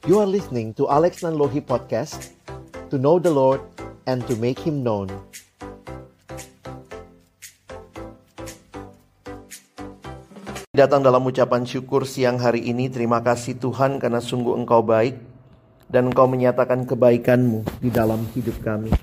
You are listening to Alex Nanlohi Podcast, to know the Lord and to make Him known. Datang dalam ucapan syukur siang hari ini. Terima kasih Tuhan karena sungguh Engkau baik dan Engkau menyatakan kebaikan-Mu di dalam hidup kami.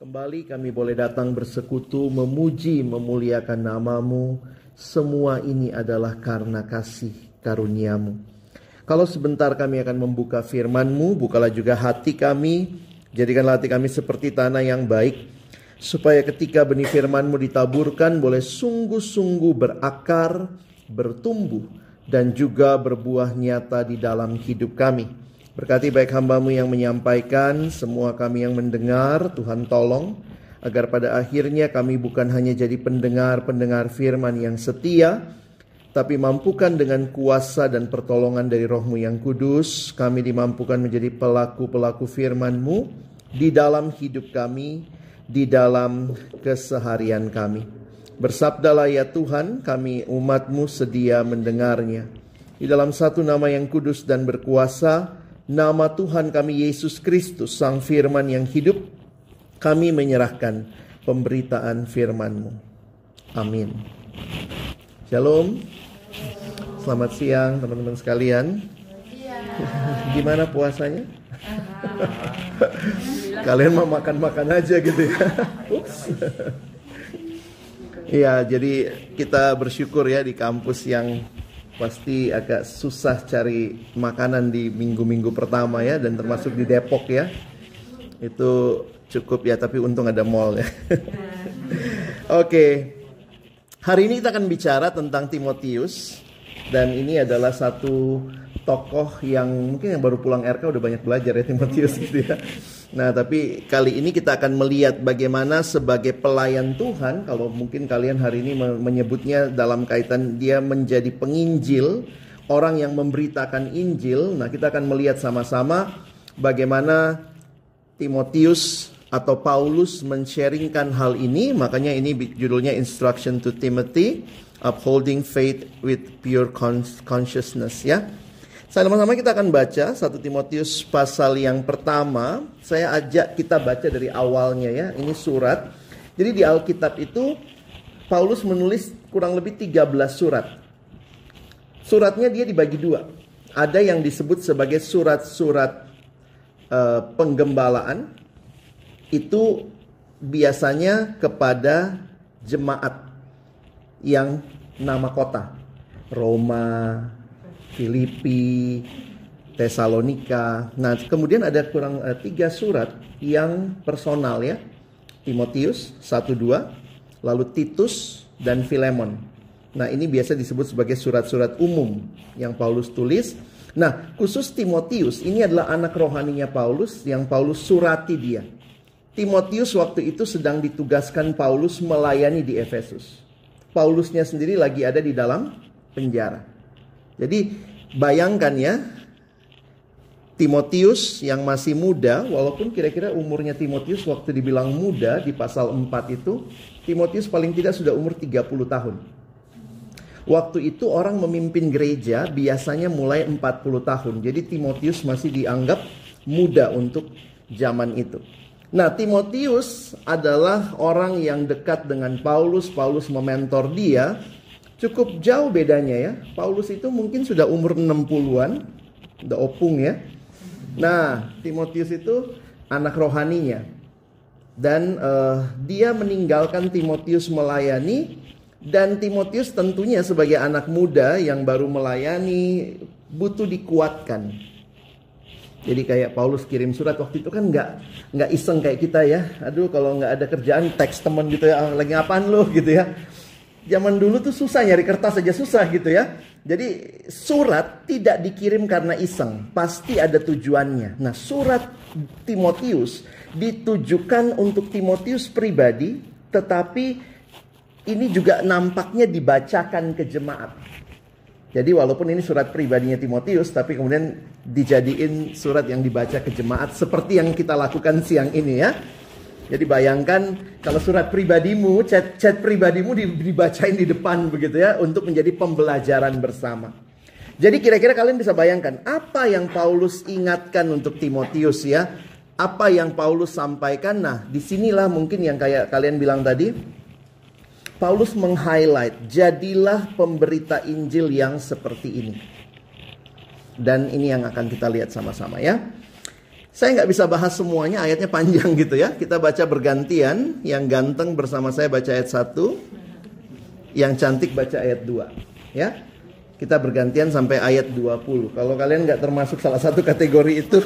Kembali kami boleh datang bersekutu, memuji, memuliakan nama-Mu. Semua ini adalah karena kasih karunia-Mu. Kalau sebentar kami akan membuka firman-Mu, bukalah juga hati kami. Jadikanlah hati kami seperti tanah yang baik, supaya ketika benih firman-Mu ditaburkan, boleh sungguh-sungguh berakar, bertumbuh, dan juga berbuah nyata di dalam hidup kami. Berkati baik hamba-Mu yang menyampaikan, semua kami yang mendengar, Tuhan tolong, agar pada akhirnya kami bukan hanya jadi pendengar-pendengar firman yang setia, tapi mampukan dengan kuasa dan pertolongan dari Roh-Mu yang kudus, kami dimampukan menjadi pelaku-pelaku firman-Mu di dalam hidup kami, di dalam keseharian kami. Bersabdalah ya Tuhan, kami umat-Mu sedia mendengarnya. Di dalam satu nama yang kudus dan berkuasa, nama Tuhan kami Yesus Kristus, Sang Firman yang hidup, kami menyerahkan pemberitaan firman-Mu. Amin. Shalom. Selamat siang teman-teman sekalian. Gimana puasanya? Kalian mau makan-makan aja gitu ya. Iya, jadi kita bersyukur ya di kampus yang pasti agak susah cari makanan di minggu-minggu pertama ya, dan termasuk di Depok ya. Itu cukup ya, tapi untung ada mall ya. Oke. Hari ini kita akan bicara tentang Timotius, dan ini adalah satu tokoh yang mungkin yang baru pulang RK udah banyak belajar ya, Timotius gitu ya. Nah, tapi kali ini kita akan melihat bagaimana sebagai pelayan Tuhan, kalau mungkin kalian hari ini menyebutnya dalam kaitan dia menjadi penginjil, orang yang memberitakan Injil. Nah, kita akan melihat sama-sama bagaimana Timotius atau Paulus men-sharingkan hal ini. Makanya ini judulnya Instruction to Timothy, Upholding Faith with Pure Consciousness ya. Sama-sama kita akan baca 1 Timotius pasal yang pertama. Saya ajak kita baca dari awalnya ya. Ini surat. Jadi di Alkitab itu Paulus menulis kurang lebih 13 surat. Suratnya dia dibagi dua. Ada yang disebut sebagai surat-surat penggembalaan. Itu biasanya kepada jemaat yang nama kota. Roma, Filipi, Tesalonika. Nah, kemudian ada kurang 3 surat yang personal ya. Timotius 1-2, lalu Titus dan Filemon. Nah, ini biasa disebut sebagai surat-surat umum yang Paulus tulis. Nah, khusus Timotius ini adalah anak rohaninya Paulus yang Paulus surati dia. Timotius waktu itu sedang ditugaskan Paulus melayani di Efesus. Paulusnya sendiri lagi ada di dalam penjara. Jadi bayangkan ya, Timotius yang masih muda, walaupun kira-kira umurnya Timotius waktu dibilang muda di pasal 4 itu, Timotius paling tidak sudah umur 30 tahun. Waktu itu orang memimpin gereja biasanya mulai 40 tahun. Jadi Timotius masih dianggap muda untuk zaman itu. Nah, Timotius adalah orang yang dekat dengan Paulus. Paulus mementor dia. Cukup jauh bedanya ya. Paulus itu mungkin sudah umur 60-an. Udah opung ya. Nah, Timotius itu anak rohaninya. Dan dia meninggalkan Timotius melayani. Dan Timotius tentunya sebagai anak muda yang baru melayani butuh dikuatkan. Jadi kayak Paulus kirim surat waktu itu kan nggak iseng kayak kita ya. Aduh, kalau nggak ada kerjaan teks teman gitu ya, lagi apaan lo gitu ya. Zaman dulu tuh susah, nyari kertas aja susah gitu ya. Jadi surat tidak dikirim karena iseng, pasti ada tujuannya. Nah, surat Timotius ditujukan untuk Timotius pribadi, tetapi ini juga nampaknya dibacakan ke jemaat. Jadi walaupun ini surat pribadinya Timotius, tapi kemudian dijadiin surat yang dibaca ke jemaat seperti yang kita lakukan siang ini ya. Jadi bayangkan kalau surat pribadimu, chat pribadimu dibacain di depan begitu ya, untuk menjadi pembelajaran bersama. Jadi kira-kira kalian bisa bayangkan apa yang Paulus ingatkan untuk Timotius ya. Apa yang Paulus sampaikan. Nah, disinilah mungkin yang kayak kalian bilang tadi. Paulus meng-highlight, jadilah pemberita Injil yang seperti ini. Dan ini yang akan kita lihat sama-sama ya. Saya nggak bisa bahas semuanya, ayatnya panjang gitu ya. Kita baca bergantian, yang ganteng bersama saya baca ayat 1, yang cantik baca ayat 2 ya. Kita bergantian sampai ayat 20. Kalau kalian nggak termasuk salah satu kategori itu,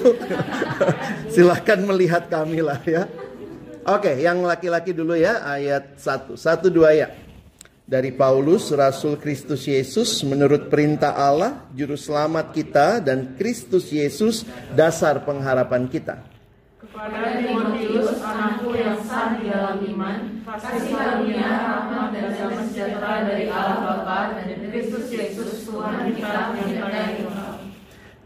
silahkan melihat kami lah ya. Oke, yang laki-laki dulu ya, ayat 1. 1-2 ya. Dari Paulus, Rasul Kristus Yesus, menurut perintah Allah, Juru Selamat kita, dan Kristus Yesus, dasar pengharapan kita. Kepada Timotius, anakku yang sah di dalam iman, kasih karunia, rahmat dan damai sejahtera dari Allah Bapa dan Kristus Yesus Tuhan kita menyertai engkau.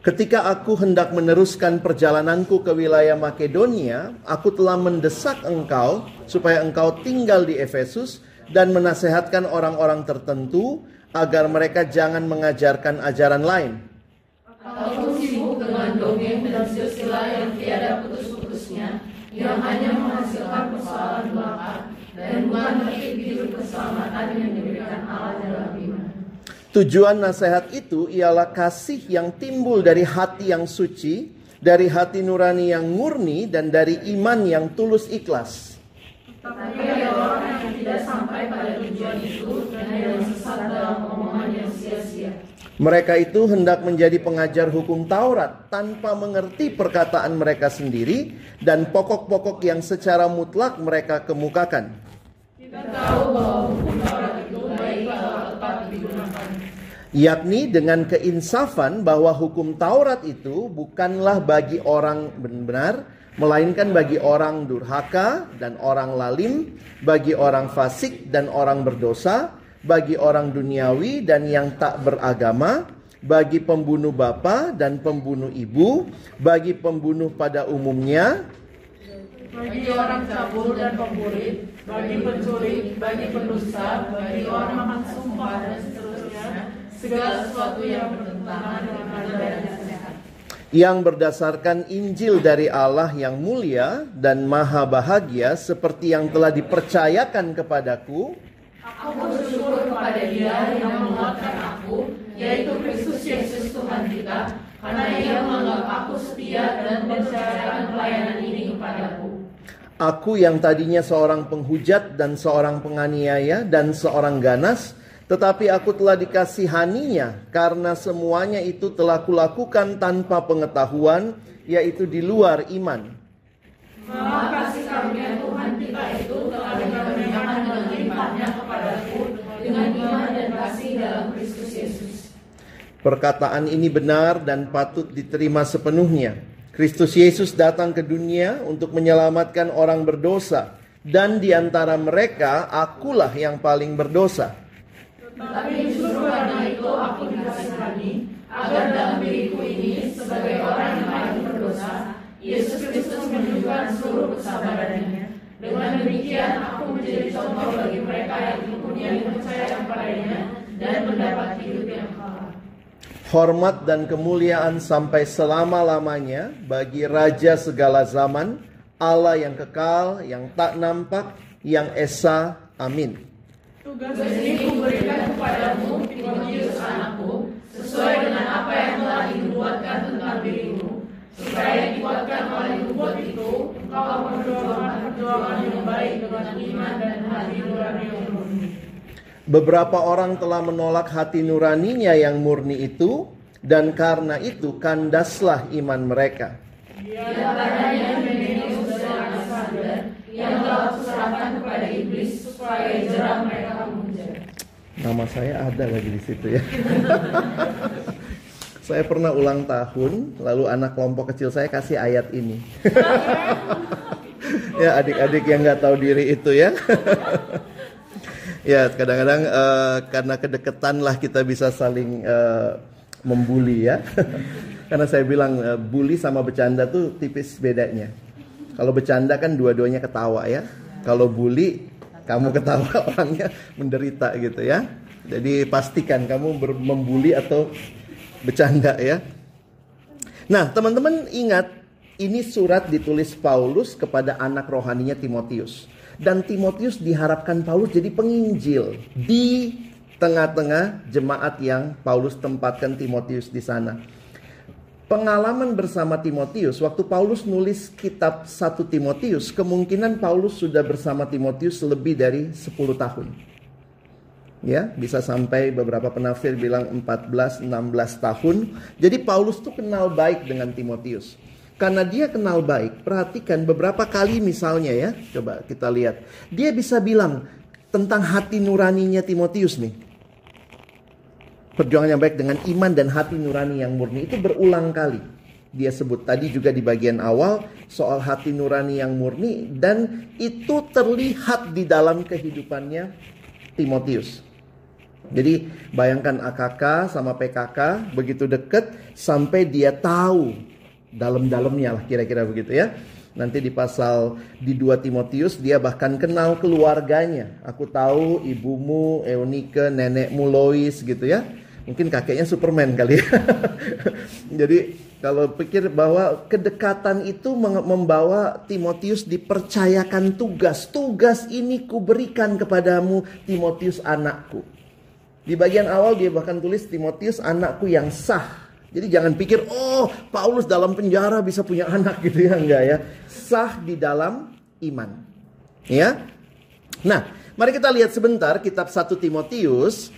Ketika aku hendak meneruskan perjalananku ke wilayah Makedonia, aku telah mendesak engkau supaya engkau tinggal di Efesus dan menasehatkan orang-orang tertentu agar mereka jangan mengajarkan ajaran lain. Aku sibuk dengan dongeng dan silsilah yang tiada putus-putusnya, yang hanya menghasilkan persoalan belaka dan bukan tertib hidup keselamatan yang diberikan Allah dalam iman. Tujuan nasihat itu ialah kasih yang timbul dari hati yang suci, dari hati nurani yang murni, dan dari iman yang tulus ikhlas. Tapi ada orang yang tidak sampai pada tujuan itu dan yang sesat dalam omongan yang sia-sia. Mereka itu hendak menjadi pengajar hukum Taurat tanpa mengerti perkataan mereka sendiri dan pokok-pokok yang secara mutlak mereka kemukakan. Kita tahu bahwa hukum Taurat itu baik kalau tepat digunakan. Yakni dengan keinsafan bahwa hukum Taurat itu bukanlah bagi orang benar, melainkan bagi orang durhaka dan orang lalim, bagi orang fasik dan orang berdosa, bagi orang duniawi dan yang tak beragama, bagi pembunuh bapa dan pembunuh ibu, bagi pembunuh pada umumnya, bagi orang cabul dan pemburit, bagi pencuri, bagi pendusta, bagi orang makan sumpah dan seterusnya, segala sesuatu yang bertentangan dengan ajaran yang sehat. Yang berdasarkan Injil dari Allah yang mulia dan maha bahagia seperti yang telah dipercayakan kepadaku. Aku bersyukur kepada Dia yang menguatkan aku, yaitu Kristus Yesus Tuhan kita, karena Ia menganggap aku setia dan mempercayakan pelayanan ini kepadaku. Aku yang tadinya seorang penghujat dan seorang penganiaya dan seorang ganas, tetapi aku telah dikasihaninya karena semuanya itu telah kulakukan tanpa pengetahuan, yaitu di luar iman. Maka kasih karunia Tuhan kita itu telah dikaruniakan dengan limpahnya kepadaku dengan iman dan kasih dalam Kristus Yesus. Perkataan ini benar dan patut diterima sepenuhnya. Kristus Yesus datang ke dunia untuk menyelamatkan orang berdosa, dan di antara mereka akulah yang paling berdosa. Tetapi justru karena itu aku dikasihani, agar dalam diriku ini sebagai orang yang paling berdosa, Yesus Kristus menunjukkan seluruh kesabarannya. Dengan demikian aku menjadi contoh bagi mereka yang mempunyai percaya padanya dan mendapat hidup yang kekal. Hormat dan kemuliaan sampai selama-lamanya bagi Raja segala zaman, Allah yang kekal, yang tak nampak, yang esa. Amin. Tugas ini kuberikan kepadamu, Timotius anakku, sesuai dengan apa yang telah dinubuatkan tentang dirimu, supaya dikuatkan oleh nubuat itu, engkau memperjuangkan perjuangan yang baik dengan iman dan hati nurani yang murni. Beberapa orang telah menolak hati nuraninya yang murni itu, dan karena itu kandaslah iman mereka. Di antaranya Himeneus dan Alexander yang telah kuserahkan kepada iblis supaya jerah mereka memuja. Nama saya ada lagi di situ ya. Saya pernah ulang tahun, lalu anak kelompok kecil saya kasih ayat ini. Ya, adik-adik yang nggak tahu diri itu ya. Ya, kadang-kadang karena kedekatan lah kita bisa saling membuli ya. Karena saya bilang bully sama bercanda tuh tipis bedanya. Kalau bercanda kan dua-duanya ketawa ya. Kalau bully kamu ketawa, orangnya menderita gitu ya. Jadi pastikan kamu membuli atau Bercanda ya. Nah, teman-teman ingat, ini surat ditulis Paulus kepada anak rohaninya Timotius. Dan Timotius diharapkan Paulus jadi penginjil di tengah-tengah jemaat yang Paulus tempatkan Timotius di sana. Pengalaman bersama Timotius, waktu Paulus nulis kitab 1 Timotius, kemungkinan Paulus sudah bersama Timotius lebih dari 10 tahun. Ya, bisa sampai beberapa penafsir bilang 14-16 tahun. Jadi Paulus tuh kenal baik dengan Timotius. Karena dia kenal baik, perhatikan beberapa kali misalnya ya, coba kita lihat. Dia bisa bilang tentang hati nuraninya Timotius nih. Perjuangan yang baik dengan iman dan hati nurani yang murni, itu berulang kali dia sebut. Tadi juga di bagian awal soal hati nurani yang murni, dan itu terlihat di dalam kehidupannya Timotius. Jadi bayangkan AKK sama PKK begitu dekat sampai dia tahu dalam-dalamnya lah, kira-kira begitu ya. Nanti di pasal di 2 Timotius dia bahkan kenal keluarganya. Aku tahu ibumu Eunike, nenekmu Lois gitu ya. Mungkin kakeknya Superman kali ya. Jadi kalau pikir bahwa kedekatan itu membawa Timotius dipercayakan tugas. Tugas ini kuberikan kepadamu Timotius anakku. Di bagian awal dia bahkan tulis Timotius anakku yang sah. Jadi jangan pikir oh Paulus dalam penjara bisa punya anak gitu ya. Enggak ya. Sah di dalam iman. Ya. Nah, mari kita lihat sebentar kitab 1 Timotius.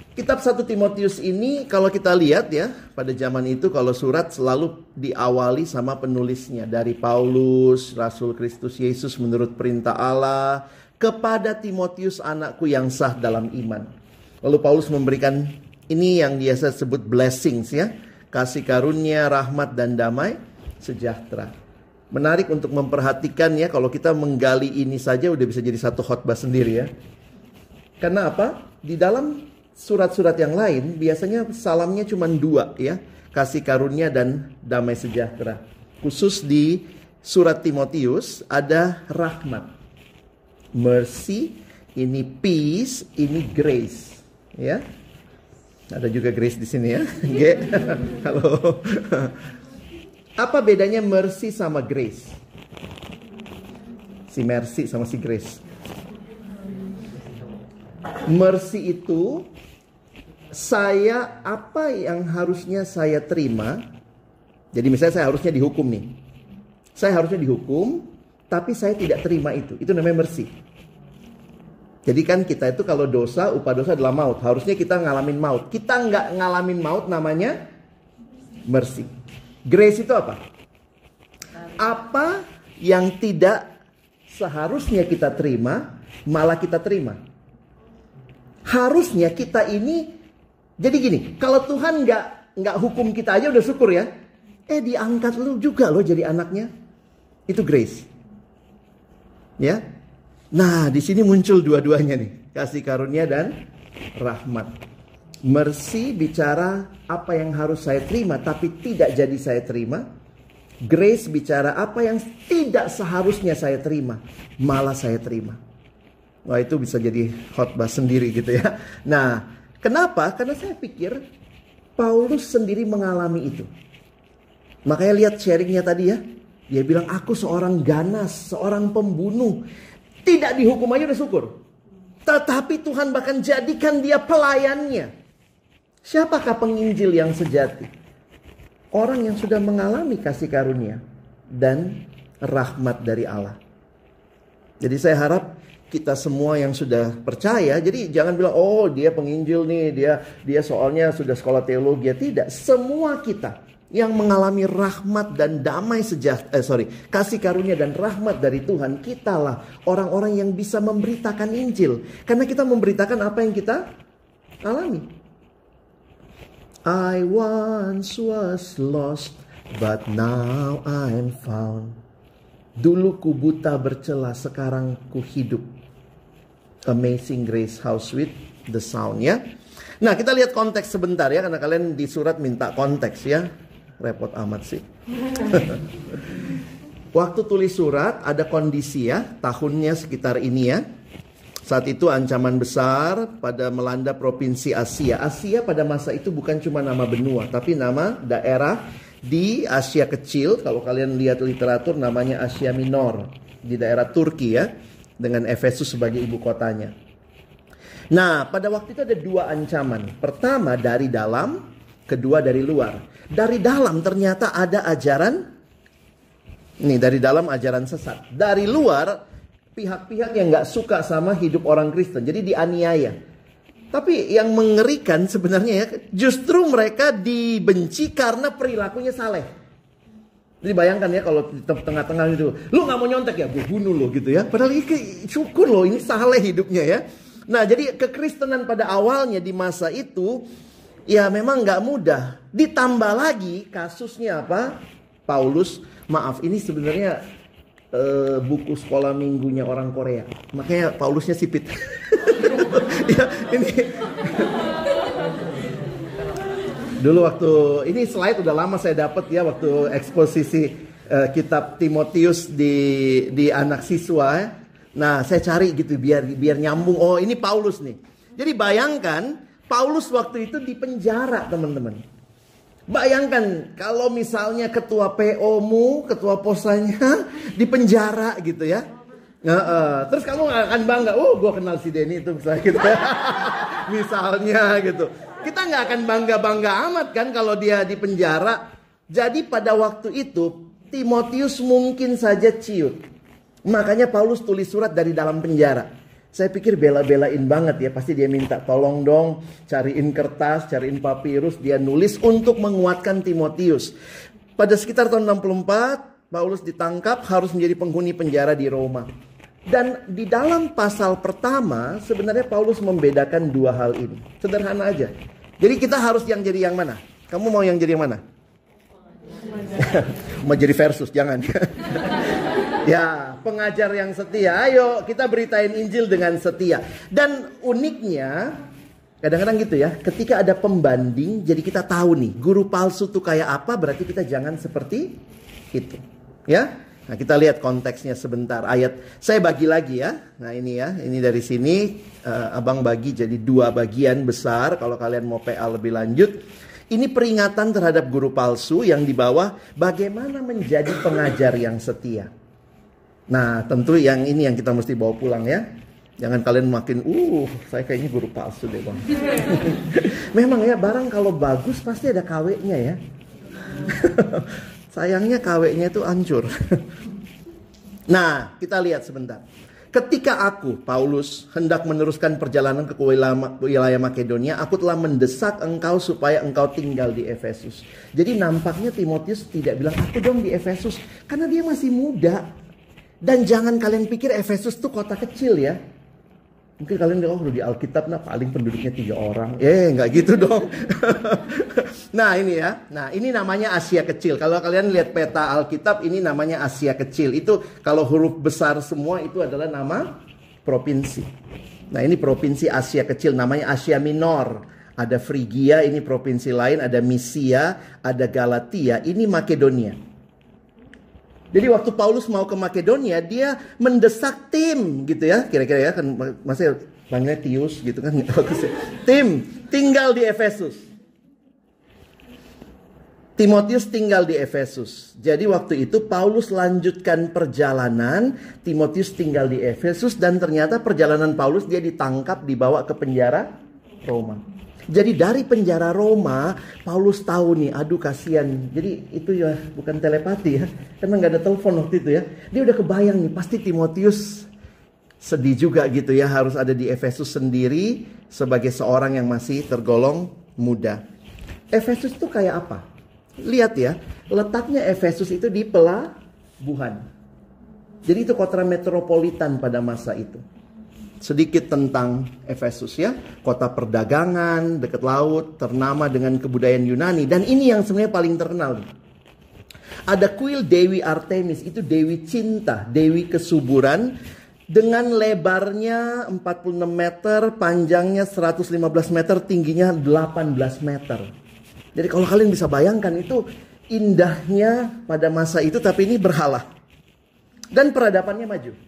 Kitab 1 Timotius ini kalau kita lihat ya, pada zaman itu kalau surat selalu diawali sama penulisnya. Dari Paulus, Rasul Kristus Yesus menurut perintah Allah, kepada Timotius anakku yang sah dalam iman. Lalu Paulus memberikan ini yang biasa sebut blessings ya. Kasih karunia, rahmat dan damai sejahtera. Menarik untuk memperhatikan ya, kalau kita menggali ini saja udah bisa jadi satu khotbah sendiri ya. Karena apa? Di dalam surat-surat yang lain biasanya salamnya cuma 2 ya. Kasih karunia dan damai sejahtera. Khusus di surat Timotius ada rahmat, mercy, ini peace, ini grace ya. Ada juga grace di sini ya. G. Halo. Apa bedanya mercy sama grace? Si mercy sama si grace. Mercy itu apa yang harusnya saya terima. Jadi misalnya saya harusnya dihukum nih. Saya harusnya dihukum, tapi saya tidak terima itu. Itu namanya mercy. Jadi kan kita itu kalau dosa, upah dosa adalah maut. Harusnya kita ngalamin maut. Kita nggak ngalamin maut, namanya mercy. Grace itu apa? Apa yang tidak seharusnya kita terima, malah kita terima. Harusnya kita ini, jadi gini, kalau Tuhan nggak hukum kita aja udah syukur ya. Diangkat lu juga loh jadi anaknya. Itu grace. Ya. Nah, di sini muncul dua-duanya nih, kasih karunia dan rahmat. Mercy bicara apa yang harus saya terima tapi tidak jadi saya terima. Grace bicara apa yang tidak seharusnya saya terima, malah saya terima. Wah, itu bisa jadi khotbah sendiri gitu ya. Nah, kenapa? Karena saya pikir Paulus sendiri mengalami itu. Makanya lihat sharingnya tadi ya. Dia bilang aku seorang ganas, seorang pembunuh. Tidak dihukum aja udah syukur. Tetapi Tuhan bahkan jadikan dia pelayannya. Siapakah penginjil yang sejati? Orang yang sudah mengalami kasih karunia dan rahmat dari Allah. Jadi saya harap kita semua yang sudah percaya, jadi jangan bilang oh dia penginjil nih, dia soalnya sudah sekolah teologi. Tidak, semua kita yang mengalami rahmat dan damai kasih karunia dan rahmat dari Tuhan, kitalah orang-orang yang bisa memberitakan Injil. Karena kita memberitakan apa yang kita alami. I once was lost, but now I'm found. Dulu ku buta bercela, sekarang ku hidup. Amazing grace, how sweet the sound ya. Nah, kita lihat konteks sebentar ya, karena kalian di surat minta konteks ya. Repot amat sih. Waktu tulis surat ada kondisi ya, tahunnya sekitar ini ya. Saat itu ancaman besar pada melanda provinsi Asia. Asia pada masa itu bukan cuma nama benua, tapi nama daerah di Asia Kecil. Kalau kalian lihat literatur namanya Asia Minor, di daerah Turki ya, dengan Efesus sebagai ibu kotanya. Nah, pada waktu itu ada dua ancaman. Pertama dari dalam, kedua dari luar. Dari dalam ternyata ada ajaran, dari dalam ajaran sesat. Dari luar pihak-pihak yang gak suka sama hidup orang Kristen, jadi dianiaya. Tapi yang mengerikan sebenarnya ya, justru mereka dibenci karena perilakunya saleh. Jadi bayangkan ya kalau di tengah-tengah itu, lu gak mau nyontek ya, gue bunuh lo gitu ya. Padahal ini syukur loh, ini saleh hidupnya ya. Nah, jadi kekristenan pada awalnya di masa itu ya memang gak mudah. Ditambah lagi kasusnya apa? Paulus, maaf ini sebenarnya buku sekolah minggunya orang Korea. Makanya Paulusnya sipit. Ya, ini. Dulu waktu ini slide udah lama saya dapat ya waktu eksposisi kitab Timotius di anak siswa. Nah, saya cari gitu biar nyambung. Oh, ini Paulus nih. Jadi bayangkan Paulus waktu itu di penjara, teman-teman. Bayangkan kalau misalnya ketua PO-mu, ketua posanya di penjara gitu ya. Terus kamu gak akan bangga, gue kenal si Denny itu misalnya gitu. Misalnya gitu. Kita gak akan bangga-bangga amat kan kalau dia di penjara. Jadi pada waktu itu Timotius mungkin saja ciut. Makanya Paulus tulis surat dari dalam penjara. Saya pikir bela-belain banget ya. Pasti dia minta tolong dong cariin kertas, cariin papirus. Dia nulis untuk menguatkan Timotius. Pada sekitar tahun 64 Paulus ditangkap, harus menjadi penghuni penjara di Roma. Dan di dalam pasal pertama sebenarnya Paulus membedakan dua hal ini. Sederhana aja. Jadi kita harus yang jadi yang mana? Kamu mau yang jadi yang mana? Mau jadi versus, jangan. Ya, pengajar yang setia. Ayo kita beritain Injil dengan setia. Dan uniknya, kadang-kadang gitu ya, ketika ada pembanding, jadi kita tahu nih, guru palsu tuh kayak apa, berarti kita jangan seperti itu. Ya, nah kita lihat konteksnya sebentar. Ayat, saya bagi lagi ya. Nah ini ya, ini dari sini, abang bagi jadi dua bagian besar. Kalau kalian mau PA lebih lanjut. Ini peringatan terhadap guru palsu yang di bawah, bagaimana menjadi pengajar yang setia. Nah tentu yang ini yang kita mesti bawa pulang ya. Jangan kalian makin saya kayaknya guru palsu deh bang. Memang ya barang kalau bagus pasti ada KW-nya ya. Sayangnya KW-nya itu hancur. Nah kita lihat sebentar. Ketika aku, Paulus, hendak meneruskan perjalanan ke wilayah Makedonia, aku telah mendesak engkau supaya engkau tinggal di Efesus. Jadi nampaknya Timotius tidak bilang, aku dong di Efesus. Karena dia masih muda. Dan jangan kalian pikir Efesus itu kota kecil ya. Mungkin kalian bilang, di Alkitab paling penduduknya 3 orang. Nggak gitu dong. Nah ini ya. Nah ini namanya Asia Kecil. Kalau kalian lihat peta Alkitab, ini namanya Asia Kecil. Itu kalau huruf besar semua itu adalah nama provinsi. Nah ini provinsi Asia Kecil. Namanya Asia Minor. Ada Frigia, ini provinsi lain. Ada Misia, ada Galatia. Ini Makedonia. Jadi waktu Paulus mau ke Makedonia, dia mendesak tim gitu ya. Kira-kira ya, kan masih panggilnya Tius gitu kan. Tim, tinggal di Efesus. Timotius tinggal di Efesus. Jadi waktu itu Paulus lanjutkan perjalanan, Timotius tinggal di Efesus. Dan ternyata perjalanan Paulus dia ditangkap, dibawa ke penjara Roma. Jadi dari penjara Roma, Paulus tahu nih, aduh kasihan. Jadi itu ya bukan telepati ya, karena nggak ada telepon waktu itu ya. Dia udah kebayang nih, pasti Timotius sedih juga gitu ya, harus ada di Efesus sendiri sebagai seorang yang masih tergolong muda. Efesus itu kayak apa? Lihat ya, letaknya Efesus itu di pelabuhan. Jadi itu kota metropolitan pada masa itu. Sedikit tentang Efesus ya. Kota perdagangan, dekat laut, ternama dengan kebudayaan Yunani. Dan ini yang sebenarnya paling terkenal. Ada kuil Dewi Artemis, itu Dewi Cinta, Dewi Kesuburan. Dengan lebarnya 46 meter, panjangnya 115 meter, tingginya 18 meter. Jadi kalau kalian bisa bayangkan itu indahnya pada masa itu, tapi ini berhala. Dan peradabannya maju.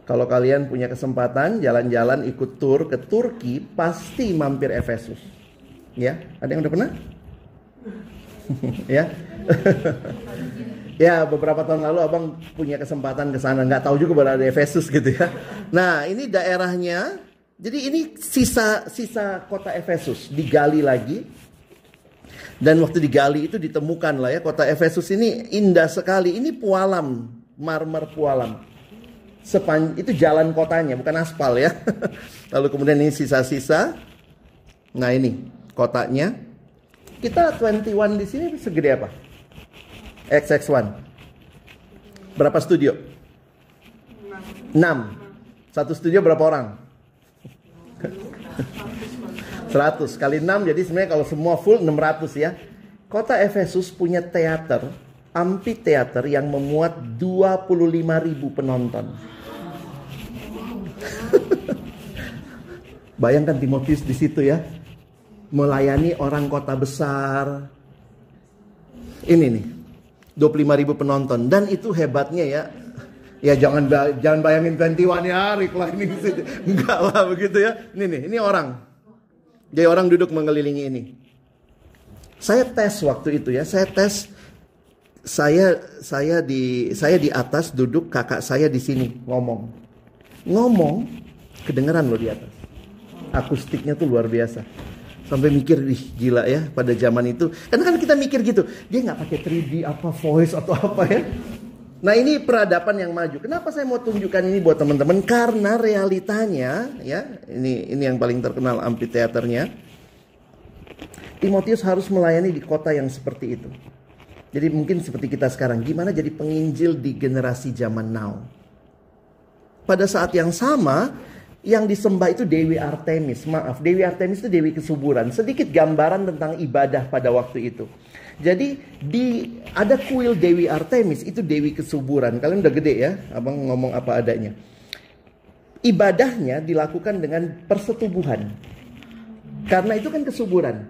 Kalau kalian punya kesempatan jalan-jalan ikut tur ke Turki, pasti mampir Efesus. Ya, ada yang udah pernah? Ya. Ya, beberapa tahun lalu abang punya kesempatan ke sana, nggak tahu juga berada di Efesus gitu ya. Nah, ini daerahnya. Jadi ini sisa kota Efesus digali lagi. Dan waktu digali itu ditemukan lah ya, kota Efesus ini indah sekali. Ini pualam, marmer pualam. Itu jalan kotanya, bukan aspal ya. Lalu kemudian ini sisa-sisa. Nah, ini kotanya. Kita 21 di sini segede apa? XX1. Berapa studio? 6. Satu studio berapa orang? 100 kali 6, jadi sebenarnya kalau semua full 600 ya. Kota Efesus punya teater, amphitheater yang memuat 25.000 penonton. Bayangkan Timotius di situ ya, melayani orang kota besar. Ini nih, 25.000 penonton, dan itu hebatnya ya. Ya jangan bayangin 21 ya, reclining situ. Enggak lah begitu ya. Ini orang. Jadi orang duduk mengelilingi ini. Saya tes waktu itu ya, saya di atas duduk, kakak saya di sini ngomong, kedengeran loh di atas. Akustiknya tuh luar biasa. Sampai mikir, gila ya pada zaman itu. Karena kan kita mikir gitu, dia nggak pakai 3D apa voice atau apa ya. Nah, ini peradaban yang maju. Kenapa saya mau tunjukkan ini buat teman-teman? Karena realitanya ya, ini yang paling terkenal amphitheaternya. Timotius harus melayani di kota yang seperti itu. Jadi mungkin seperti kita sekarang, gimana jadi penginjil di generasi zaman now. Pada saat yang sama, yang disembah itu Dewi Artemis. Maaf, Dewi Artemis itu Dewi kesuburan. Sedikit gambaran tentang ibadah pada waktu itu. Jadi ada kuil Dewi Artemis, itu Dewi kesuburan. Kalian udah gede ya, abang ngomong apa adanya. Ibadahnya dilakukan dengan persetubuhan. Karena itu kan kesuburan.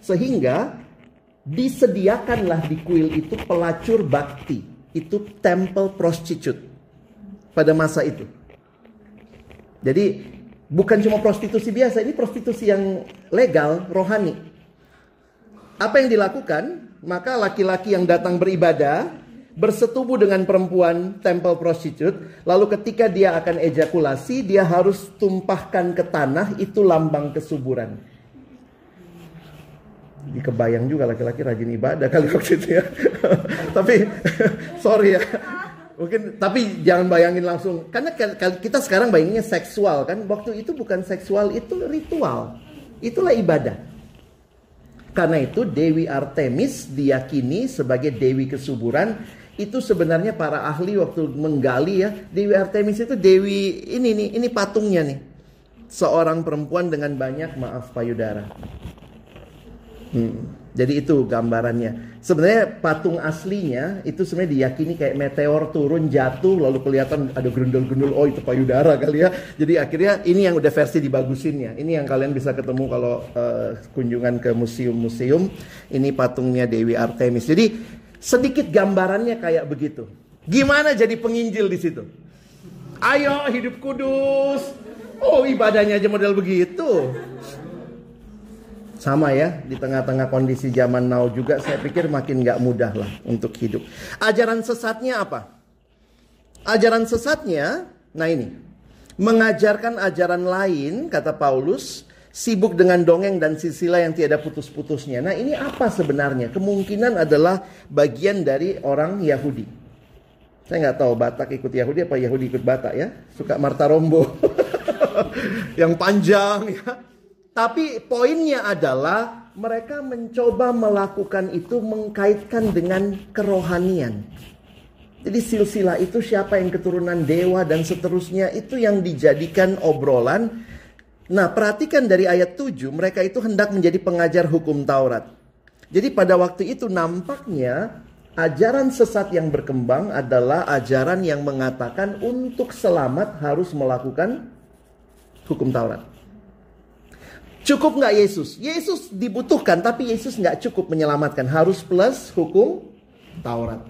Sehingga disediakanlah di kuil itu pelacur bakti. Itu temple prostitute pada masa itu. Jadi bukan cuma prostitusi biasa, ini prostitusi yang legal, rohani. Apa yang dilakukan? Maka laki-laki yang datang beribadah bersetubuh dengan perempuan temple prostitute. Lalu ketika dia akan ejakulasi, dia harus tumpahkan ke tanah. Itu lambang kesuburan. Dikebayang juga laki-laki rajin ibadah kali waktu itu ya. Tapi sorry ya. Mungkin, tapi jangan bayangin langsung. Karena kita sekarang bayanginnya seksual kan. Waktu itu bukan seksual, itu ritual. Itulah ibadah. Karena itu Dewi Artemis diyakini sebagai Dewi kesuburan. Itu sebenarnya para ahli waktu menggali ya, Dewi Artemis itu Dewi ini patungnya nih. Seorang perempuan dengan banyak payudara. Jadi itu gambarannya. Sebenarnya patung aslinya itu sebenarnya diyakini kayak meteor turun jatuh lalu kelihatan ada gerundul-gerundul, oh itu payudara kali ya. Jadi akhirnya ini yang udah versi dibagusinnya. Ini yang kalian bisa ketemu kalau kunjungan ke museum-museum. Ini patungnya Dewi Artemis. Jadi sedikit gambarannya kayak begitu. Gimana jadi penginjil di situ? Ayo hidup kudus. Oh ibadahnya aja model begitu. Sama ya, di tengah-tengah kondisi zaman now juga saya pikir makin gak mudah lah untuk hidup. Ajaran sesatnya apa? Ajaran sesatnya, nah ini. Mengajarkan ajaran lain, kata Paulus, sibuk dengan dongeng dan silsilah yang tiada putus-putusnya. Nah ini apa sebenarnya? Kemungkinan adalah bagian dari orang Yahudi. Saya gak tahu Batak ikut Yahudi apa Yahudi ikut Batak ya. Suka Marta Rombo. Yang panjang ya. Tapi poinnya adalah mereka mencoba melakukan itu mengkaitkan dengan kerohanian. Jadi silsilah itu siapa yang keturunan dewa dan seterusnya itu yang dijadikan obrolan. Nah perhatikan dari ayat 7 mereka itu hendak menjadi pengajar hukum Taurat. Jadi pada waktu itu nampaknya ajaran sesat yang berkembang adalah ajaran yang mengatakan untuk selamat harus melakukan hukum Taurat. Cukup nggak Yesus? Yesus dibutuhkan, tapi Yesus nggak cukup menyelamatkan. Harus plus hukum Taurat.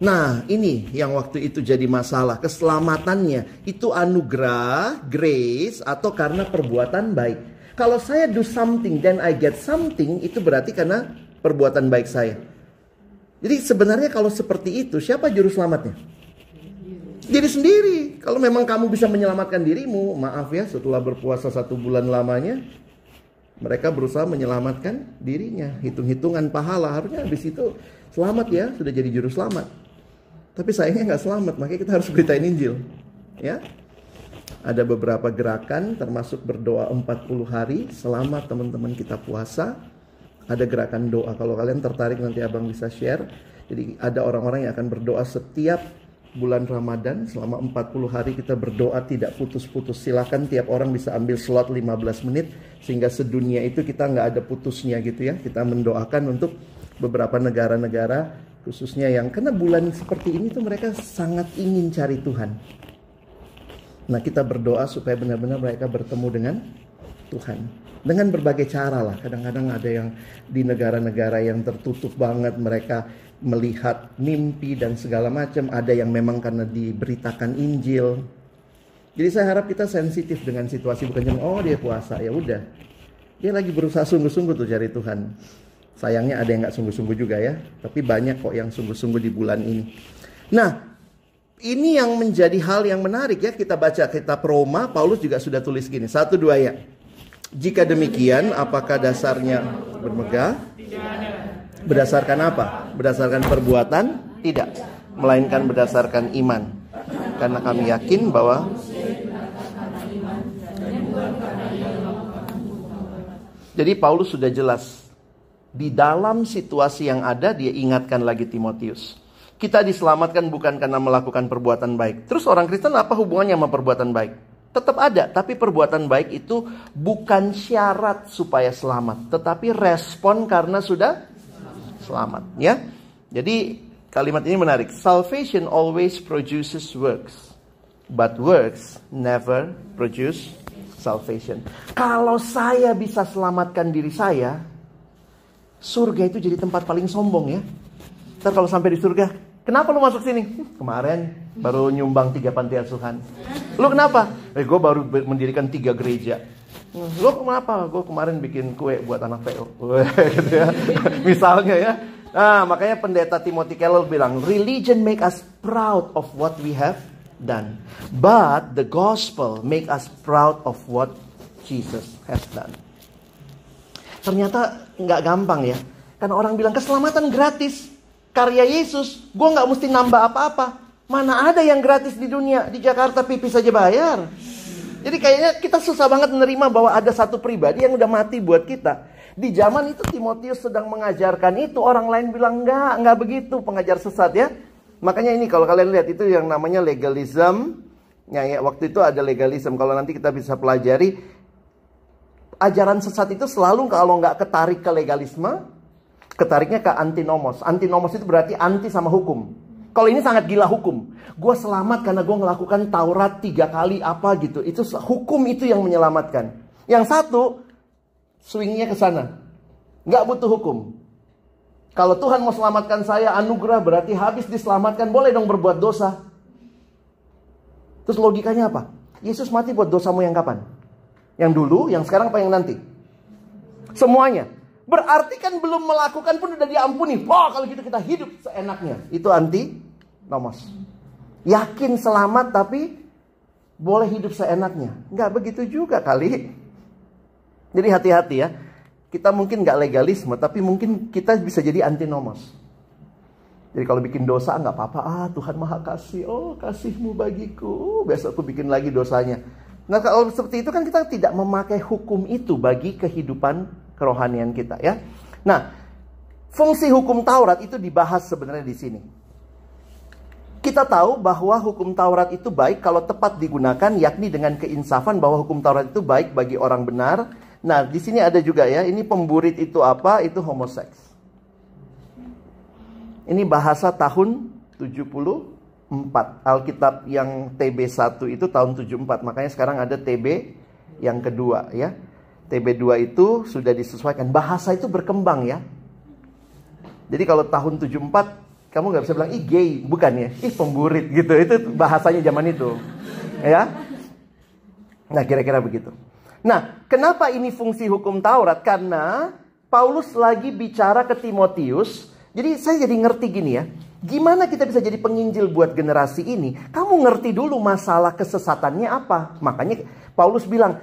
Nah, ini yang waktu itu jadi masalah. Keselamatannya itu anugerah, grace, atau karena perbuatan baik. Kalau saya do something then I get something, itu berarti karena perbuatan baik saya. Jadi sebenarnya kalau seperti itu, siapa juru selamatnya? Diri sendiri. Kalau memang kamu bisa menyelamatkan dirimu, maaf ya, setelah berpuasa 1 bulan lamanya, mereka berusaha menyelamatkan dirinya. Hitung-hitungan pahala, harusnya habis itu selamat ya, sudah jadi juru selamat. Tapi sayangnya nggak selamat, makanya kita harus beritain Injil. Ya, ada beberapa gerakan, termasuk berdoa 40 hari selama teman-teman kita puasa. Ada gerakan doa, kalau kalian tertarik nanti abang bisa share. Jadi ada orang-orang yang akan berdoa setiap bulan Ramadan. Selama 40 hari kita berdoa tidak putus-putus. Silakan tiap orang bisa ambil slot 15 menit. Sehingga sedunia itu kita nggak ada putusnya gitu ya. Kita mendoakan untuk beberapa negara-negara, khususnya yang karena bulan seperti ini tuh mereka sangat ingin cari Tuhan. Nah, kita berdoa supaya benar-benar mereka bertemu dengan Tuhan. Dengan berbagai cara lah. Kadang-kadang ada yang di negara-negara yang tertutup banget, mereka melihat mimpi dan segala macam. Ada yang memang karena diberitakan Injil. Jadi saya harap kita sensitif dengan situasi. Bukan cuma, oh dia puasa, ya udah. Dia lagi berusaha sungguh-sungguh tuh cari Tuhan. Sayangnya ada yang gak sungguh-sungguh juga ya. Tapi banyak kok yang sungguh-sungguh di bulan ini. Nah, ini yang menjadi hal yang menarik ya. Kita baca kitab Roma, Paulus juga sudah tulis gini. 1-2 ya. Jika demikian, apakah dasarnya bermegah? Berdasarkan apa? Berdasarkan perbuatan? Tidak. Melainkan berdasarkan iman. Karena kami yakin bahwa jadi Paulus sudah jelas. Di dalam situasi yang ada, dia ingatkan lagi Timotius. Kita diselamatkan bukan karena melakukan perbuatan baik. Terus orang Kristen apa hubungannya sama perbuatan baik? Tetap ada, tapi perbuatan baik itu bukan syarat supaya selamat, tetapi respon karena sudah selamat, ya. Jadi kalimat ini menarik. Salvation always produces works, but works never produce salvation. Kalau saya bisa selamatkan diri saya, surga itu jadi tempat paling sombong ya. Ntar kalau sampai di surga, kenapa lu masuk sini? Kemarin baru nyumbang 3 panti asuhan. Lu kenapa? Gue baru mendirikan 3 gereja. Lu kenapa? Gue kemarin bikin kue buat anak PO. Gitu ya. Misalnya ya. Nah, makanya pendeta Timothy Keller bilang, religion make us proud of what we have done, but the gospel make us proud of what Jesus has done. Ternyata nggak gampang ya. Karena orang bilang keselamatan gratis, karya Yesus, gue nggak mesti nambah apa-apa. Mana ada yang gratis di dunia? Di Jakarta pipis saja bayar. Jadi kayaknya kita susah banget menerima bahwa ada satu pribadi yang udah mati buat kita. Di zaman itu Timotius sedang mengajarkan itu, orang lain bilang enggak begitu, pengajar sesat ya. Makanya ini kalau kalian lihat itu yang namanya legalism. Ya, waktu itu ada legalism. Kalau nanti kita bisa pelajari, ajaran sesat itu selalu kalau nggak ketarik ke legalisme, ketariknya ke antinomos. Antinomos itu berarti anti sama hukum. Kalau ini sangat gila hukum. Gue selamat karena gue melakukan Taurat 3 kali apa gitu. Itu hukum itu yang menyelamatkan. Yang satu, swingnya ke sana. Nggak butuh hukum. Kalau Tuhan mau selamatkan saya, anugerah berarti habis diselamatkan. Boleh dong berbuat dosa. Terus logikanya apa? Yesus mati buat dosamu yang kapan? Yang dulu, yang sekarang, apa yang nanti? Semuanya. Berarti kan belum melakukan pun udah diampuni. Wah, kalau gitu kita hidup seenaknya. Itu antinomos. Yakin selamat tapi boleh hidup seenaknya. Nggak begitu juga kali. Jadi hati-hati ya. Kita mungkin nggak legalisme, tapi mungkin kita bisa jadi antinomos. Jadi kalau bikin dosa nggak apa-apa. Tuhan maha kasih. Oh, kasihmu bagiku. Besok aku bikin lagi dosanya. Nah, kalau seperti itu kan kita tidak memakai hukum itu bagi kehidupan kerohanian kita ya. Nah, fungsi hukum Taurat itu dibahas sebenarnya di sini. Kita tahu bahwa hukum Taurat itu baik kalau tepat digunakan, yakni dengan keinsafan, bahwa hukum Taurat itu baik bagi orang benar. Nah, di sini ada juga ya, ini pemburit itu apa? Itu homoseks. Ini bahasa tahun 74. Alkitab yang TB1 itu tahun 74. Makanya sekarang ada TB yang kedua ya. TB2 itu sudah disesuaikan. Bahasa itu berkembang ya. Jadi kalau tahun 74 Kamu nggak bisa bilang, ih gay, bukan ya, ih pemburit gitu. Itu bahasanya zaman itu, ya. Nah, kira-kira begitu. Nah, kenapa ini fungsi hukum Taurat? Karena Paulus lagi bicara ke Timotius. Jadi saya jadi ngerti gini ya, gimana kita bisa jadi penginjil buat generasi ini? Kamu ngerti dulu masalah kesesatannya apa. Makanya Paulus bilang,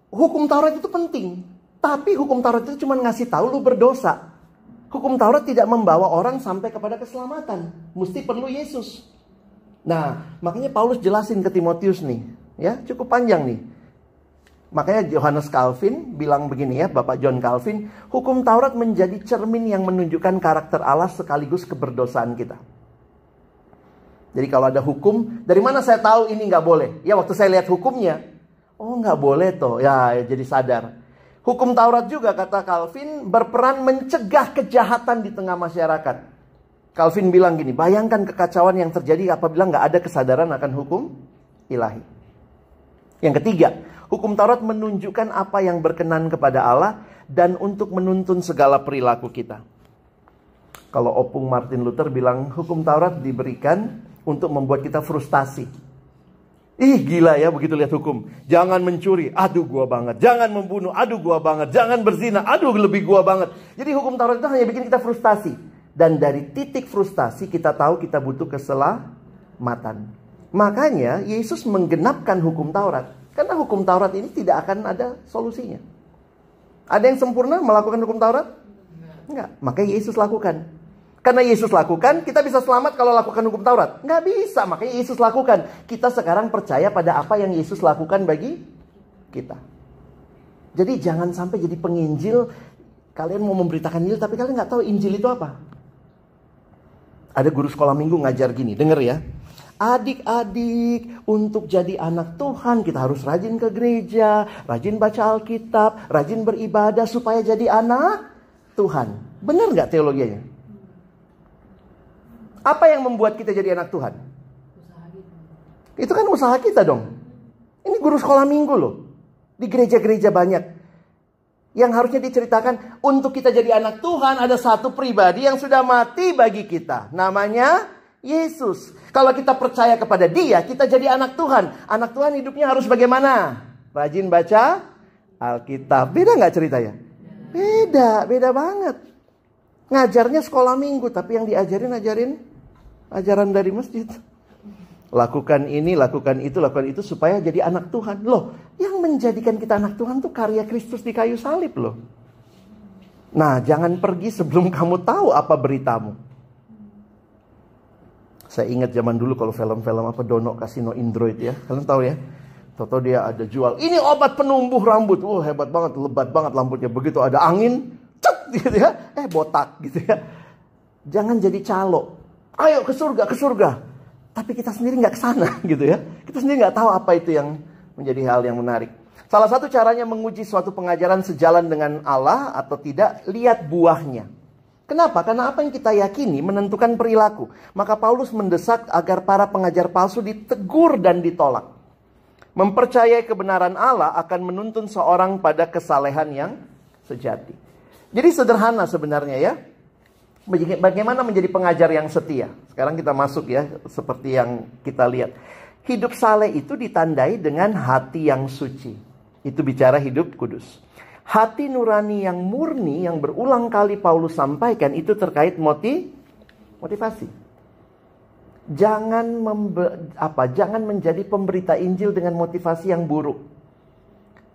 hukum Taurat itu penting. Tapi hukum Taurat itu cuma ngasih tahu lu berdosa. Hukum Taurat tidak membawa orang sampai kepada keselamatan. Mesti perlu Yesus. Nah, makanya Paulus jelasin ke Timotius nih. Ya, cukup panjang nih. Makanya Johannes Calvin bilang begini ya, Bapak John Calvin. Hukum Taurat menjadi cermin yang menunjukkan karakter Allah sekaligus keberdosaan kita. Jadi kalau ada hukum, dari mana saya tahu ini nggak boleh? Ya waktu saya lihat hukumnya. Oh nggak boleh toh. Ya jadi sadar. Hukum Taurat juga kata Calvin berperan mencegah kejahatan di tengah masyarakat. Calvin bilang gini, bayangkan kekacauan yang terjadi apabila nggak ada kesadaran akan hukum ilahi. Yang ketiga, hukum Taurat menunjukkan apa yang berkenan kepada Allah dan untuk menuntun segala perilaku kita. Kalau Opung Martin Luther bilang hukum Taurat diberikan untuk membuat kita frustasi. Ih gila ya begitu lihat hukum. Jangan mencuri, aduh gua banget. Jangan membunuh, aduh gua banget. Jangan berzina, aduh lebih gua banget. Jadi hukum Taurat itu hanya bikin kita frustasi. Dan dari titik frustasi kita tahu kita butuh keselamatan. Makanya Yesus menggenapkan hukum Taurat. Karena hukum Taurat ini tidak akan ada solusinya. Ada yang sempurna melakukan hukum Taurat? Enggak. Makanya Yesus lakukan. Karena Yesus lakukan, kita bisa selamat kalau lakukan hukum Taurat. Nggak bisa, makanya Yesus lakukan. Kita sekarang percaya pada apa yang Yesus lakukan bagi kita. Jadi jangan sampai jadi penginjil. Kalian mau memberitakan Injil, tapi kalian nggak tahu Injil itu apa. Ada guru sekolah minggu ngajar gini, denger ya. Adik-adik, untuk jadi anak Tuhan kita harus rajin ke gereja, rajin baca Alkitab, rajin beribadah supaya jadi anak Tuhan. Benar nggak teologianya? Apa yang membuat kita jadi anak Tuhan? Itu kan usaha kita dong. Ini guru sekolah minggu loh. Di gereja-gereja banyak. Yang harusnya diceritakan, untuk kita jadi anak Tuhan ada satu pribadi yang sudah mati bagi kita. Namanya Yesus. Kalau kita percaya kepada Dia, kita jadi anak Tuhan. Anak Tuhan hidupnya harus bagaimana? Rajin baca Alkitab. Beda nggak ceritanya? Beda banget. Ngajarnya sekolah minggu, tapi yang diajarin ajaran dari masjid. Lakukan ini, lakukan itu supaya jadi anak Tuhan. Loh, yang menjadikan kita anak Tuhan tuh karya Kristus di kayu salib loh. Nah, jangan pergi sebelum kamu tahu apa beritamu. Saya ingat zaman dulu kalau film-film apa Dono Kasino Android ya. Kalian tahu ya? Toto dia ada jual. Ini obat penumbuh rambut. Hebat banget, lebat banget rambutnya. Begitu ada angin, cet gitu ya. Botak gitu ya. Jangan jadi calo. Ayo ke surga. Tapi kita sendiri nggak kesana gitu ya. Kita sendiri nggak tahu apa itu yang menjadi hal yang menarik. Salah satu caranya menguji suatu pengajaran sejalan dengan Allah atau tidak, lihat buahnya. Kenapa? Karena apa yang kita yakini menentukan perilaku. Maka Paulus mendesak agar para pengajar palsu ditegur dan ditolak. Mempercayai kebenaran Allah akan menuntun seorang pada kesalehan yang sejati. Jadi sederhana sebenarnya ya. Bagaimana menjadi pengajar yang setia? Sekarang kita masuk ya, seperti yang kita lihat. Hidup saleh itu ditandai dengan hati yang suci. Itu bicara hidup kudus. Hati nurani yang murni yang berulang kali Paulus sampaikan itu terkait motivasi. Jangan menjadi pemberita Injil dengan motivasi yang buruk.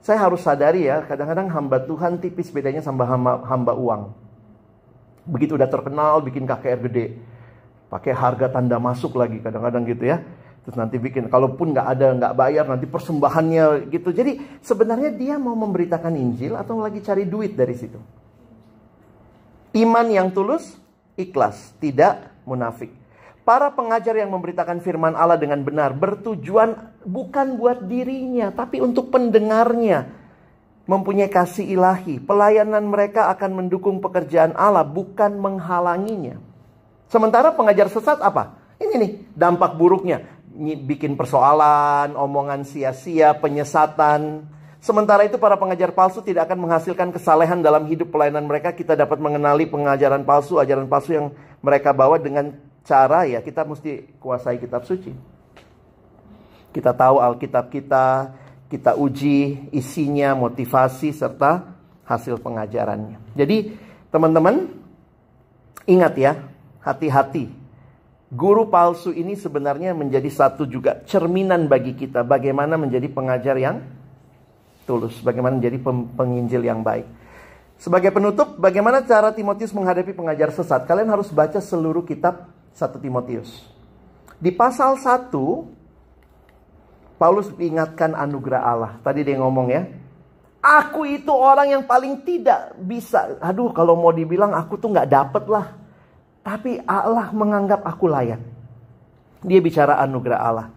Saya harus sadari ya, kadang-kadang hamba Tuhan tipis bedanya sama hamba uang. Begitu udah terkenal bikin KKR gede, pakai harga tanda masuk lagi kadang-kadang gitu ya. Terus nanti bikin, kalaupun nggak bayar nanti persembahannya gitu. Jadi sebenarnya dia mau memberitakan Injil atau lagi cari duit dari situ. Iman yang tulus, ikhlas, tidak munafik. Para pengajar yang memberitakan firman Allah dengan benar bertujuan bukan buat dirinya, tapi untuk pendengarnya. Mempunyai kasih ilahi. Pelayanan mereka akan mendukung pekerjaan Allah, bukan menghalanginya. Sementara pengajar sesat apa? Ini nih dampak buruknya. Bikin persoalan, omongan sia-sia, penyesatan. Sementara itu para pengajar palsu tidak akan menghasilkan kesalehan dalam hidup pelayanan mereka. Kita dapat mengenali pengajaran palsu, ajaran palsu yang mereka bawa dengan cara ya kita mesti kuasai kitab suci. Kita tahu Alkitab kita uji isinya, motivasi, serta hasil pengajarannya. Jadi teman-teman, ingat ya, hati-hati. Guru palsu ini sebenarnya menjadi satu juga cerminan bagi kita. Bagaimana menjadi pengajar yang tulus. Bagaimana menjadi penginjil yang baik. Sebagai penutup, bagaimana cara Timotius menghadapi pengajar sesat? Kalian harus baca seluruh kitab 1 Timotius. Di pasal 1, Paulus ingatkan anugerah Allah. Tadi dia ngomong ya, aku itu orang yang paling tidak bisa. Aduh, kalau mau dibilang aku tuh gak dapet lah. Tapi Allah menganggap aku layak. Dia bicara anugerah Allah.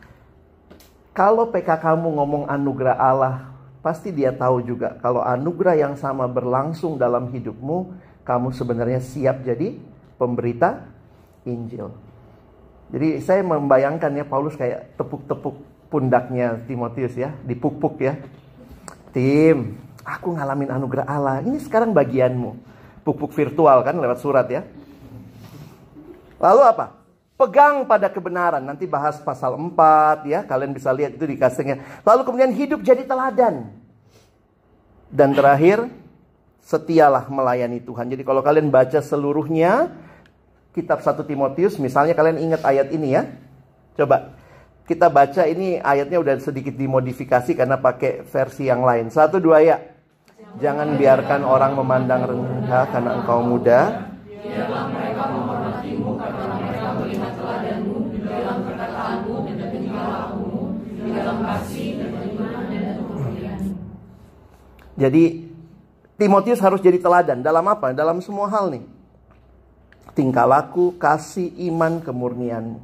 Kalau PKK-mu ngomong anugerah Allah, pasti dia tahu juga kalau anugerah yang sama berlangsung dalam hidupmu, kamu sebenarnya siap jadi pemberita Injil. Jadi saya membayangkan ya, Paulus kayak tepuk-tepuk pundaknya Timotius ya, dipuk-puk ya. Tim, aku ngalamin anugerah Allah. Ini sekarang bagianmu. Puk-puk virtual kan lewat surat ya. Lalu apa? Pegang pada kebenaran. Nanti bahas pasal 4 ya. Kalian bisa lihat itu di casingnya. Lalu kemudian hidup jadi teladan. Dan terakhir, setialah melayani Tuhan. Jadi kalau kalian baca seluruhnya kitab 1 Timotius, misalnya kalian ingat ayat ini ya. Coba kita baca ini, ayatnya udah sedikit dimodifikasi karena pakai versi yang lain. 1, 2 ya. Jangan biarkan orang memandang rendah karena engkau muda. Biarlah mereka menghormatimu karena mereka melihat teladanmu di dalam perkataanmu dan tingkah lakumu, di dalam kasih dan iman dan kemuliaan. Jadi Timotius harus jadi teladan. Dalam apa? Dalam semua hal nih. Tingkah laku, kasih, iman, kemurnian.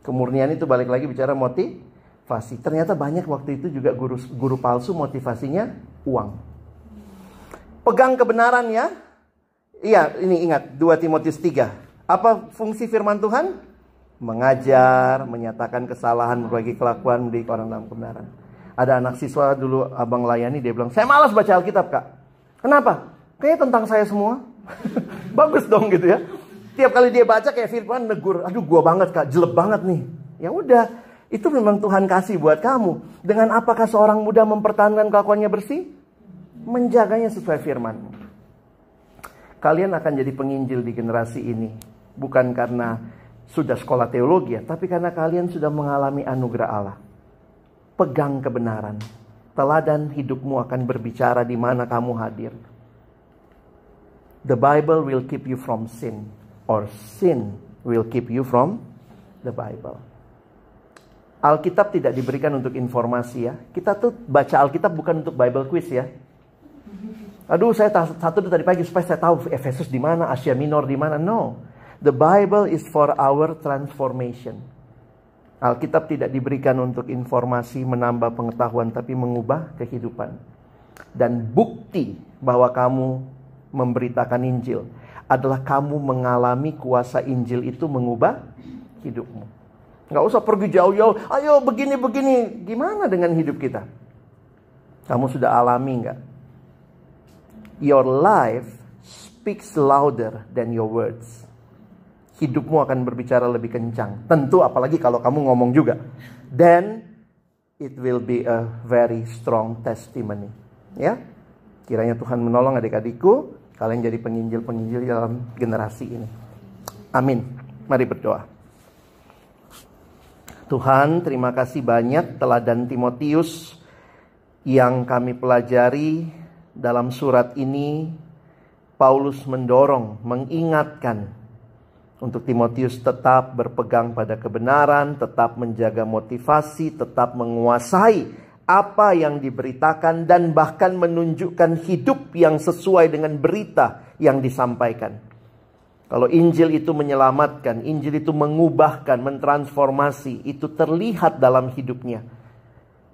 Kemurnian itu balik lagi bicara motivasi. Ternyata banyak waktu itu juga guru palsu motivasinya uang. Pegang kebenaran ya. Iya, ini ingat 2 Timotius 3. Apa fungsi firman Tuhan? Mengajar, menyatakan kesalahan, berbagi kelakuan, mendidik orang dalam kebenaran. Ada anak siswa dulu abang layani, dia bilang, saya malas baca Alkitab kak. Kenapa? Kayaknya tentang saya semua. Bagus dong gitu ya. Tiap kali dia baca kayak firman negur, aduh gua banget kak, jelek banget nih. Ya udah, itu memang Tuhan kasih buat kamu. Dengan apakah seorang muda mempertahankan kelakuannya bersih? Menjaganya sesuai firman. Kalian akan jadi penginjil di generasi ini. Bukan karena sudah sekolah teologi ya, tapi karena kalian sudah mengalami anugerah Allah. Pegang kebenaran. Teladan hidupmu akan berbicara di mana kamu hadir. The Bible will keep you from sin. Or sin will keep you from the Bible. Alkitab tidak diberikan untuk informasi ya. Kita tuh baca Alkitab bukan untuk Bible quiz ya. Aduh, saya satu tadi pagi supaya saya tahu Efesus di mana, Asia Minor di mana. No. The Bible is for our transformation. Alkitab tidak diberikan untuk informasi, menambah pengetahuan, tapi mengubah kehidupan. Dan bukti bahwa kamu memberitakan Injil adalah kamu mengalami kuasa Injil itu mengubah hidupmu. Nggak usah pergi jauh-jauh. Ayo begini-begini. Gimana dengan hidup kita? Kamu sudah alami nggak? Your life speaks louder than your words. Hidupmu akan berbicara lebih kencang. Tentu apalagi kalau kamu ngomong juga. Then it will be a very strong testimony. Ya, kiranya Tuhan menolong adik-adikku. Kalian jadi penginjil-penginjil dalam generasi ini. Amin. Mari berdoa. Tuhan, terima kasih banyak teladan Timotius yang kami pelajari dalam surat ini. Paulus mendorong, mengingatkan untuk Timotius tetap berpegang pada kebenaran, tetap menjaga motivasi, tetap menguasai apa yang diberitakan, dan bahkan menunjukkan hidup yang sesuai dengan berita yang disampaikan. Kalau Injil itu menyelamatkan, Injil itu mengubahkan, mentransformasi, itu terlihat dalam hidupnya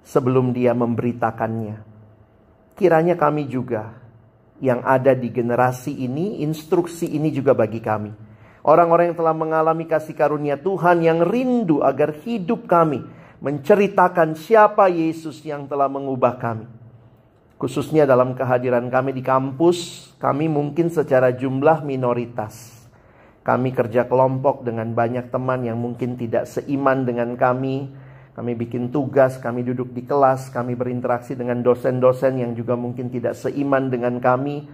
sebelum dia memberitakannya. Kiranya kami juga yang ada di generasi ini, instruksi ini juga bagi kami. Orang-orang yang telah mengalami kasih karunia Tuhan, yang rindu agar hidup kami menceritakan siapa Yesus yang telah mengubah kami. Khususnya dalam kehadiran kami di kampus, kami mungkin secara jumlah minoritas. Kami kerja kelompok dengan banyak teman yang mungkin tidak seiman dengan kami. Kami bikin tugas, kami duduk di kelas, kami berinteraksi dengan dosen-dosen yang juga mungkin tidak seiman dengan kami.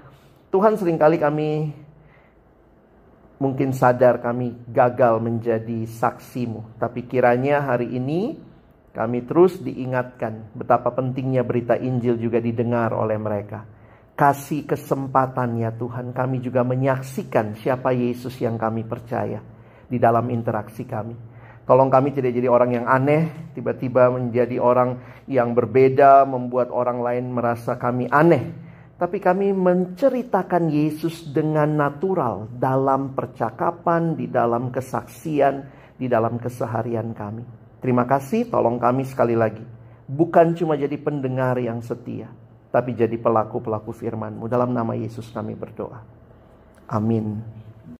Tuhan, seringkali kami mungkin sadar kami gagal menjadi saksi-Mu. Tapi kiranya hari ini kami terus diingatkan betapa pentingnya berita Injil juga didengar oleh mereka. Kasih kesempatan ya Tuhan, kami juga menyaksikan siapa Yesus yang kami percaya di dalam interaksi kami. Tolong kami tidak jadi orang yang aneh, tiba-tiba menjadi orang yang berbeda, membuat orang lain merasa kami aneh. Tapi kami menceritakan Yesus dengan natural dalam percakapan, di dalam kesaksian, di dalam keseharian kami. Terima kasih, tolong kami sekali lagi. Bukan cuma jadi pendengar yang setia, tapi jadi pelaku-pelaku firman-Mu. Dalam nama Yesus kami berdoa. Amin.